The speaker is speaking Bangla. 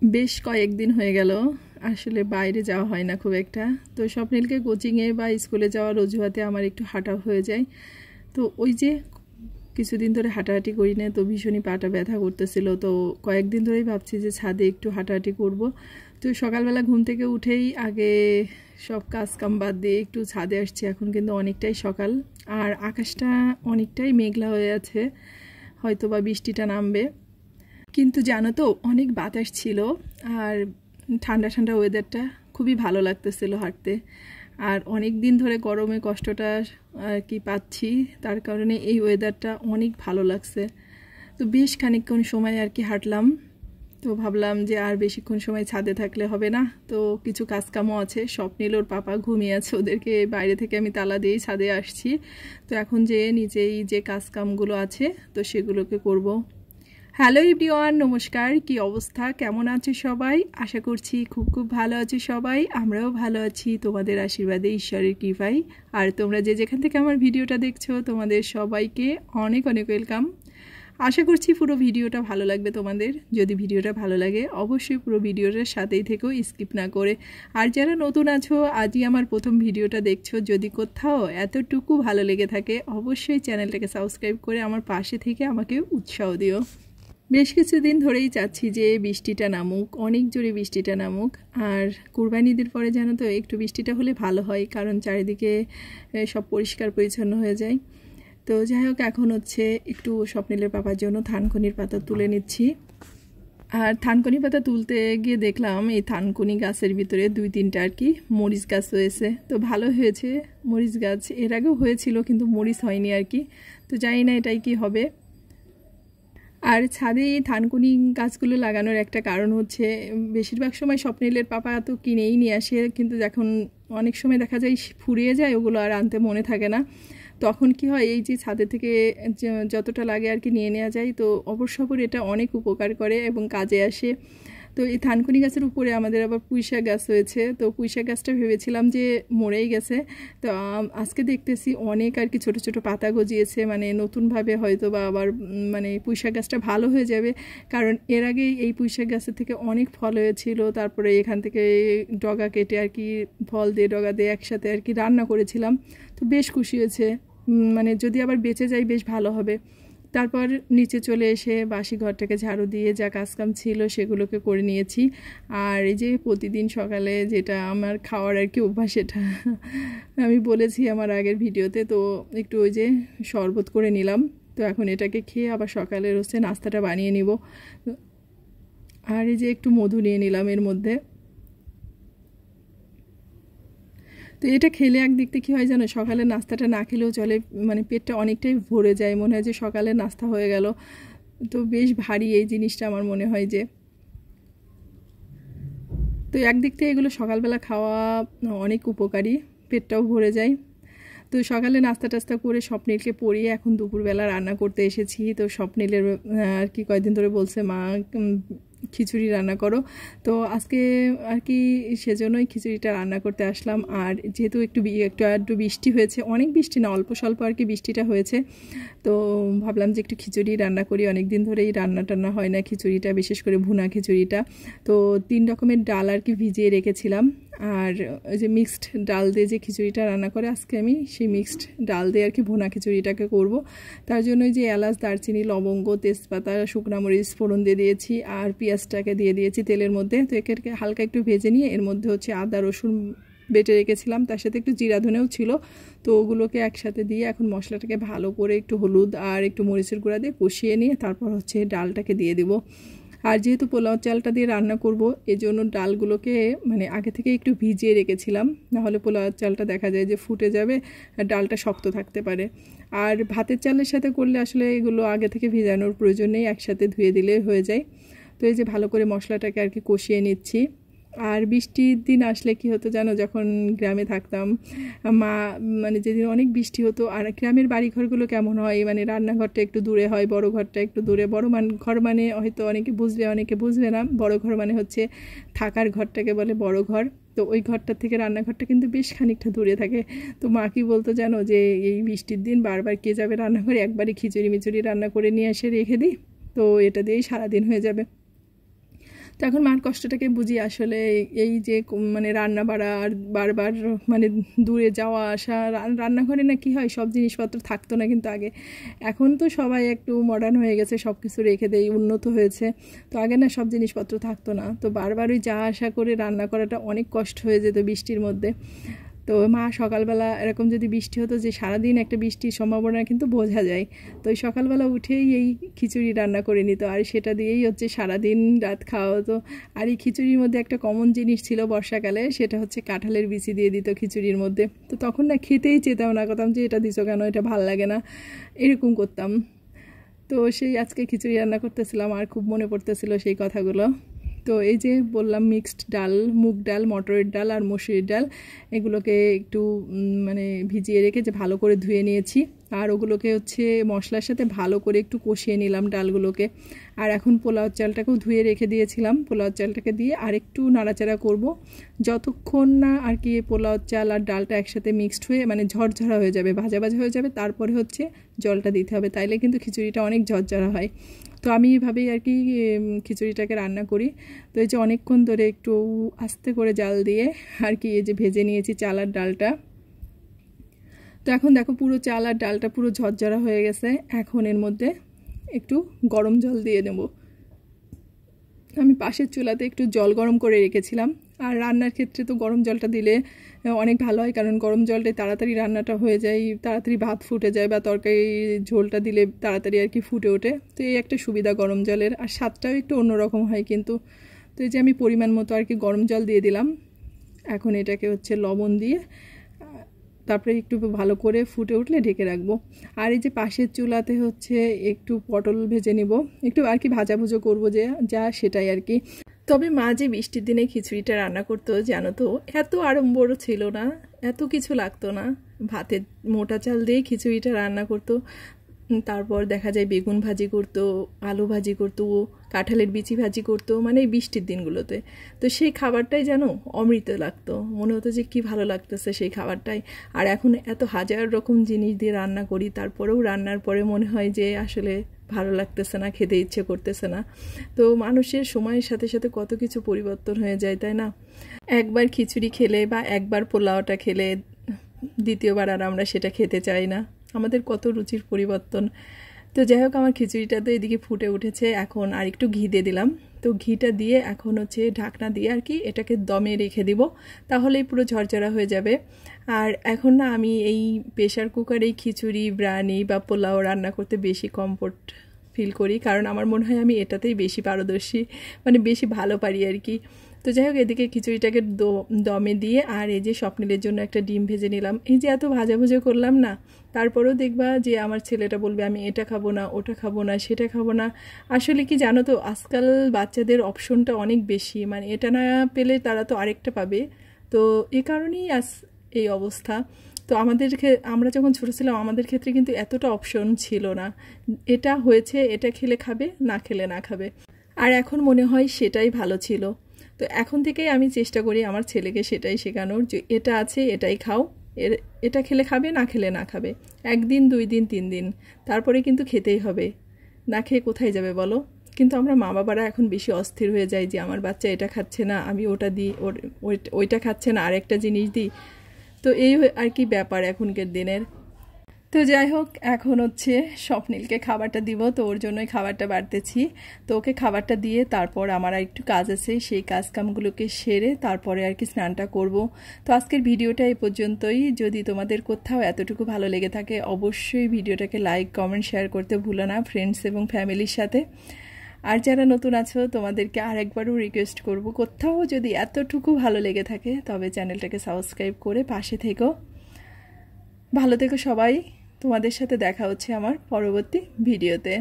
বেশ কয়েকদিন হয়ে গেল আসলে বাইরে যাওয়া হয় না খুব একটা। তো স্বপ্নিলকে কোচিংয়ে বা স্কুলে যাওয়ার অজুহাতে আমার একটু হাঁটা হয়ে যায়। তো ওই যে কিছুদিন ধরে হাঁটাহাঁটি করি না, তো ভীষণই পাটা ব্যথা করতেছিল। তো কয়েকদিন ধরেই ভাবছি যে ছাদে একটু হাঁটাহাঁটি করব। তো সকালবেলা ঘুম থেকে উঠেই আগে সব কাজ কাম বাদ দিয়ে একটু ছাদে আসছি। এখন কিন্তু অনেকটাই সকাল, আর আকাশটা অনেকটাই মেঘলা হয়ে আছে, হয়তো বা বৃষ্টিটা নামবে। কিন্তু জানো তো, অনেক বাতাস ছিল আর ঠান্ডা ঠান্ডা ওয়েদারটা খুবই ভালো লাগতেছিল হাঁটতে। আর অনেক দিন ধরে গরমে কষ্টটা আর কি পাচ্ছি, তার কারণে এই ওয়েদারটা অনেক ভালো লাগছে। তো বেশ খানিকক্ষণ সময় আর কি হাঁটলাম। তো ভাবলাম যে আর বেশিক্ষণ সময় ছাদে থাকলে হবে না, তো কিছু কাজকামও আছে। স্বপ্নিল ওর পাপা ঘুমিয়ে আছে, ওদেরকে বাইরে থেকে আমি তালা দিয়েই ছাদে আসছি। তো এখন যে নিজেই যে কাজকামগুলো আছে তো সেগুলোকে করব। হ্যালো এভরিওয়ান, নমস্কার। কি অবস্থা, কেমন আছে সবাই? আশা করছি খুব খুব ভালো আছে সবাই। আমরাও ভালো আছি তোমাদের আশীর্বাদে, ঈশ্বরের কৃপায়। আর তোমরা যে যেখান থেকে আমার ভিডিওটা দেখছো তোমাদের সবাইকে অনেক অনেক ওয়েলকাম। আশা করছি পুরো ভিডিওটা ভালো লাগবে তোমাদের। যদি ভিডিওটা ভালো লাগে অবশ্যই পুরো ভিডিওটার সাথেই থেকেও স্কিপ না করে। আর যারা নতুন আছো, আজই আমার প্রথম ভিডিওটা দেখছো, যদি কোথাও এতটুকু ভালো লেগে থাকে অবশ্যই চ্যানেলটাকে সাবস্ক্রাইব করে আমার পাশে থেকে আমাকে উৎসাহ দিও। বেশ কিছুদিন ধরেই চাচ্ছি যে বৃষ্টিটা নামুক, অনেক জোরে বৃষ্টিটা নামুক। আর কুরবানি ঈদের পরে জানো তো একটু বৃষ্টিটা হলে ভালো হয়, কারণ চারিদিকে সব পরিষ্কার পরিচ্ছন্ন হয়ে যায়। তো যাই হোক, এখন হচ্ছে একটু স্বপ্নিলের পাপার জন্য থানকুনির পাতা তুলে নিচ্ছি। আর থানকুনি পাতা তুলতে গিয়ে দেখলাম এই থানকুনি গাছের ভিতরে 2-3টা আর কি মরিচ গাছ হয়েছে। তো ভালো হয়েছে, মরিচ গাছ এর আগেও হয়েছিল কিন্তু মরিচ হয়নি আর কি। তো জানি না এটাই কি হবে। আর ছাদে এই থানকুনি গাছগুলো লাগানোর একটা কারণ হচ্ছে, বেশিরভাগ সময় স্বপ্নিলের পাপা তো কিনেই নিয়ে আসে, কিন্তু এখন অনেক সময় দেখা যায় ফুরিয়ে যায়, ওগুলো আর আনতে মনে থাকে না। তখন কি হয়, এই যে ছাদে থেকে যতটা লাগে আর কি নিয়ে নেওয়া যায়। তো অবশ্যই এটা অনেক উপকার করে এবং কাজে আসে। তো এই থানকুনি গাছের উপরে আমাদের আবার পুঁইশাক গাছ হয়েছে। তো পুঁইশাক গাছটা ভেবেছিলাম যে মরেই গেছে, তো আজকে দেখতেছি অনেক আর কি ছোটো ছোটো পাতা গজিয়েছে, মানে নতুনভাবে হয়তো বা আবার মানে পুঁইশাক গাছটা ভালো হয়ে যাবে। কারণ এর আগে এই পুঁইশাক গাছের থেকে অনেক ফল হয়েছিল, তারপরে এখান থেকে ডগা কেটে আর কি ফল দিয়ে ডগা দিয়ে একসাথে আর কি রান্না করেছিলাম। তো বেশ খুশি হয়েছে, মানে যদি আবার বেঁচে যায় বেশ ভালো হবে। তারপর নিচে চলে এসে বাসি ঘরটাকে ঝাড়ু দিয়ে যা কাজকাম ছিল সেগুলোকে করে নিয়েছি। আর এই যে প্রতিদিন সকালে যেটা আমার খাওয়ার আর কি অভ্যাস, এটা আমি বলেছি আমার আগের ভিডিওতে। তো একটু ওই যে শরবত করে নিলাম। তো এখন এটাকে খেয়ে আবার সকালের হচ্ছে নাস্তাটা বানিয়ে নিব। আর এই যে একটু মধু নিয়ে নিলাম এর মধ্যে। তো এটা খেলে একদিক থেকে কী হয় জানো, সকালে নাস্তাটা না খেলেও চলে, মানে পেটটা অনেকটাই ভরে যায়, মনে হয় যে সকালে নাস্তা হয়ে গেল। তো বেশ ভারী এই জিনিসটা আমার মনে হয় যে। তো একদিক থেকে এগুলো সকালবেলা খাওয়া অনেক উপকারী, পেটটাও ভরে যায়। তো সকালে নাস্তা টাস্তা করে স্বপ্নিলকে পড়িয়ে এখন দুপুরবেলা রান্না করতে এসেছি। তো স্বপ্নিলের আর কি কয়েকদিন ধরে বলছে মা খিচুড়ি রান্না করো। তো আজকে আর কি সেজন্যই খিচুড়িটা রান্না করতে আসলাম। আর যেহেতু একটু বৃষ্টি হয়েছে, অনেক বৃষ্টি না, অল্প স্বল্প আর কি বৃষ্টিটা হয়েছে। তো ভাবলাম যে একটু খিচুড়ি রান্না করি, অনেক দিন ধরেই রান্না টান্না হয় না খিচুড়িটা, বিশেষ করে ভুনা খিচুড়িটা। তো 3 রকমের ডাল আর কি ভিজিয়ে রেখেছিলাম। আর ওই যে মিক্সড ডাল দিয়ে যে খিচুড়িটা রান্না করে, আজকে আমি সেই মিক্সড ডাল দিয়ে আর কি ভুনা খিচুড়িটাকে করব। তার জন্য ওই যে এলাচ, দারচিনি, লবঙ্গ, তেজপাতা, শুকনা মরিচ ফোড়ন দিয়ে দিয়েছি, আর পেঁয়াজটাকে দিয়ে দিয়েছি তেলের মধ্যে। তো একে হালকা একটু ভেজে নিয়ে এর মধ্যে হচ্ছে আদা রসুন বেটে রেখেছিলাম, তার সাথে একটু জিরা ধনেও ছিল। তো ওগুলোকে একসাথে দিয়ে এখন মশলাটাকে ভালো করে একটু হলুদ আর একটু মরিচের গুঁড়া দিয়ে কষিয়ে নিয়ে তারপর হচ্ছে ডালটাকে দিয়ে দেবো। আর যেহেতু পোলাও চালটা দিয়ে রান্না করব, এজন্য ডালগুলোকে মানে আগে থেকে একটু ভিজিয়ে রেখেছিলাম, নাহলে পোলাও চালটা দেখা যায় যে ফুটে যাবে আর ডালটা শক্ত থাকতে পারে। আর ভাতের চালের সাথে করলে আসলে এগুলো আগে থেকে ভিজানোর প্রয়োজন নেই, একসাথে ধুয়ে দিলে হয়ে যায়। তো এই যে ভালো করে মশলাটাকে আর কি কষিয়ে নিচ্ছি। আর বৃষ্টির দিন আসলে কি হতো জানো, যখন গ্রামে থাকতাম, মা মানে যেদিন অনেক বৃষ্টি হতো, আর গ্রামের বাড়িঘরগুলো কেমন হয়, মানে রান্নাঘরটা একটু দূরে হয়, বড় ঘরটা একটু দূরে। ঘর মানে হয়তো অনেকে বুঝবে অনেকে বুঝবে না, বড় ঘর মানে হচ্ছে থাকার ঘরটাকে বলে বড় ঘর। তো ওই ঘরটা থেকে রান্নাঘরটা কিন্তু বেশ খানিকটা দূরে থাকে। তো মা কি বলতো জানো, যে এই বৃষ্টির দিন বারবার কে যাবে রান্নাঘরে, একবারই খিচুড়ি মিচুড়ি রান্না করে নিয়ে এসে রেখে দিই, তো এটা দিয়েই সারাদিন হয়ে যাবে। তো এখন মার কষ্টটাকে বুঝি আসলে। এই যে মানে রান্না বাড়া আর বারবার মানে দূরে যাওয়া আসা, রান্নাঘরে না কি হয় সব জিনিসপত্র থাকতো না কিন্তু আগে। এখন তো সবাই একটু মডার্ন হয়ে গেছে, সব কিছু রেখে দেয়, উন্নত হয়েছে। তো আগে না সব জিনিসপত্র থাকতো না, তো বারবার ওই যাওয়া আসা করে রান্না করাটা অনেক কষ্ট হয়ে যেত বৃষ্টির মধ্যে। তো মা সকালবেলা এরকম যদি বৃষ্টি হতো, যে সারাদিন একটা বৃষ্টির সম্ভাবনা কিন্তু বোঝা যায়, তো ওই সকালবেলা উঠেই এই খিচুড়ি রান্না করে নিত, আর সেটা দিয়েই হচ্ছে সারাদিন রাত খাওয়া হতো। আর এই খিচুড়ির মধ্যে একটা কমন জিনিস ছিল বর্ষাকালে, সেটা হচ্ছে কাঁঠালের বিচি দিয়ে দিত খিচুড়ির মধ্যে। তো তখন না খেতেই চেতাম না, করতাম যে এটা দিছো কেন, এটা ভাল লাগে না, এরকম করতাম। তো সেই আজকে খিচুড়ি রান্না করতেছিলাম আর খুব মনে পড়তেছিল সেই কথাগুলো। তো এই যে বললাম মিক্সড ডাল, মুগ ডাল, মটরের ডাল আর মসুরির ডাল, এগুলোকে একটু মানে ভিজিয়ে রেখে যে ভালো করে ধুয়ে নিয়েছি, আর ওগুলোকে হচ্ছে মশলার সাথে ভালো করে একটু কষিয়ে নিলাম ডালগুলোকে। আর এখন পোলাও চালটাকেও ধুয়ে রেখে দিয়েছিলাম, পোলাও চালটাকে দিয়ে আর একটু নাড়াচাড়া করব যতক্ষণ না আর কি পোলাও চাল আর ডালটা একসাথে মিক্সড হয়ে মানে ঝরঝরা হয়ে যাবে, ভাজা ভাজা হয়ে যাবে, তারপরে হচ্ছে জলটা দিতে হবে, তাইলে কিন্তু খিচুড়িটা অনেক ঝরঝরা হয়। তো আমি এইভাবেই আর কি খিচুড়িটাকে রান্না করি। তো এই যে অনেকক্ষণ ধরে একটু আস্তে করে জাল দিয়ে আর কি এই যে ভেজে নিয়েছি চাল আর ডালটা। তো এখন দেখো পুরো চাল আর ডালটা পুরো ঝরঝরা হয়ে গেছে। এখন এর মধ্যে একটু গরম জল দিয়ে নেব। আমি পাশের চুলাতে একটু জল গরম করে রেখেছিলাম, আর রান্নার ক্ষেত্রে তো গরম জলটা দিলে অনেক ভালো হয়, কারণ গরম জলটাই তাড়াতাড়ি রান্নাটা হয়ে যায়, তাড়াতাড়ি ভাত ফুটে যায়, বা তরকারি ঝোলটা দিলে তাড়াতাড়ি আর কি ফুটে ওঠে। তো এই একটা সুবিধা গরম জলের, আর স্বাদটাও একটু অন্যরকম হয় কিন্তু। তো এই যে আমি পরিমাণ মতো আর কি গরম জল দিয়ে দিলাম। এখন এটাকে হচ্ছে লবণ দিয়ে তারপরে একটু ভালো করে ফুটে উঠলে ঢেকে রাখবো। আর এই যে পাশের চুলাতে হচ্ছে একটু পটল ভেজে নিব, একটু আর কি ভাজাভুজো করবো যে যা সেটাই আর কি। তবে মা যে বৃষ্টির দিনে খিচুড়িটা রান্না করতো জানো তো, এত আড়ম্বর ছিল না, এত কিছু লাগতো না। ভাতের মোটা চাল দিয়ে খিচুড়িটা রান্না করতো, তারপর দেখা যায় বেগুন ভাজি করতো, আলু ভাজি করতো, কাঁঠালের বিচি ভাজি করতো, মানে এই বৃষ্টির দিনগুলোতে। তো সেই খাবারটাই যেন অমৃত লাগতো, মনে হতো যে কি ভালো লাগতেছে সেই খাবারটাই। আর এখন এত হাজার রকম জিনিস দিয়ে রান্না করি, তারপরেও রান্নার পরে মনে হয় যে আসলে ভালো লাগতেছে না, খেতে ইচ্ছে করতেছে না। তো মানুষের সময়ের সাথে সাথে কত কিছু পরিবর্তন হয়ে যায়, তাই না? একবার খিচুড়ি খেলে বা একবার পোলাওটা খেলে দ্বিতীয়বার আর আমরা সেটা খেতে চাই না, আমাদের কত রুচির পরিবর্তন। তো যাই হোক, আমার খিচুড়িটা তো এদিকে ফুটে উঠেছে, এখন আর একটু ঘি দিয়ে দিলাম। তো ঘিটা দিয়ে এখন হচ্ছে ঢাকনা দিয়ে আর কি এটাকে দমে রেখে দিব, তাহলেই পুরো ঝরঝরা হয়ে যাবে। আর এখন না আমি এই প্রেশার কুকারেই খিচুড়ি, বিরিয়ানি বা পোলাও রান্না করতে বেশি কমফোর্ট ফিল করি, কারণ আমার মনে হয় আমি এটাতেই বেশি পারদর্শী, মানে বেশি ভালো পারি আর কি। তো যাই হোক, এদিকে খিচুড়িটাকে দমে দিয়ে আর এই যে স্বপ্নিলের জন্য একটা ডিম ভেজে নিলাম। এই যে এত ভাজাভুজো করলাম না, তারপরেও দেখবা যে আমার ছেলেটা বলবে আমি এটা খাবো না, ওটা খাবো না, সেটা খাবো না। আসলে কি জানো তো, আজকাল বাচ্চাদের অপশনটা অনেক বেশি, মানে এটা না পেলে তারা তো আরেকটা পাবে। তো এই কারণেই এই অবস্থা। তো আমরা যখন ছোটো ছিলাম আমাদের ক্ষেত্রে কিন্তু এতটা অপশন ছিল না, এটা হয়েছে এটা খেলে খাবে, না খেলে না খাবে। আর এখন মনে হয় সেটাই ভালো ছিল। তো এখন থেকেই আমি চেষ্টা করি আমার ছেলেকে সেটাই শেখানোর, যে এটা আছে এটাই খাও, এটা খেলে খাবে, না খেলে না খাবে। 1 দিন 2 দিন 3 দিন, তারপরে কিন্তু খেতেই হবে, না খেয়ে কোথায় যাবে বলো? কিন্তু আমরা মা বাবারা এখন বেশি অস্থির হয়ে যাই যে আমার বাচ্চা এটা খাচ্ছে না, আমি ওটা দিই, ওইটা খাচ্ছে না আরেকটা জিনিস দিই। তো এই আর কি ব্যাপার এখনকার দিনের। তো যাই হোক, এখন হচ্ছে স্বপ্নিলকে খাবারটা দিব, তো ওর জন্যই খাবারটা বাড়তেছি। তো ওকে খাবারটা দিয়ে তারপর আমার আর একটু কাজ আছে, সেই কাজকামগুলোকে সেরে তারপরে আর কি স্নানটা করব। তো আজকের ভিডিওটা এই পর্যন্তই। যদি তোমাদের কোথাও এতটুকু ভালো লেগে থাকে অবশ্যই ভিডিওটাকে লাইক, কমেন্ট, শেয়ার করতে ভুলো না ফ্রেন্ডস এবং ফ্যামিলির সাথে। আর যারা নতুন আছো তোমাদেরকে আরেকবারও রিকোয়েস্ট করব, কোথাও যদি এতটুকু ভালো লেগে থাকে তবে চ্যানেলটাকে সাবস্ক্রাইব করে পাশে থেকো। ভালো থেকো সবাই, তোমাদের সাথে দেখা হচ্ছে আমার পরবর্তী ভিডিওতে।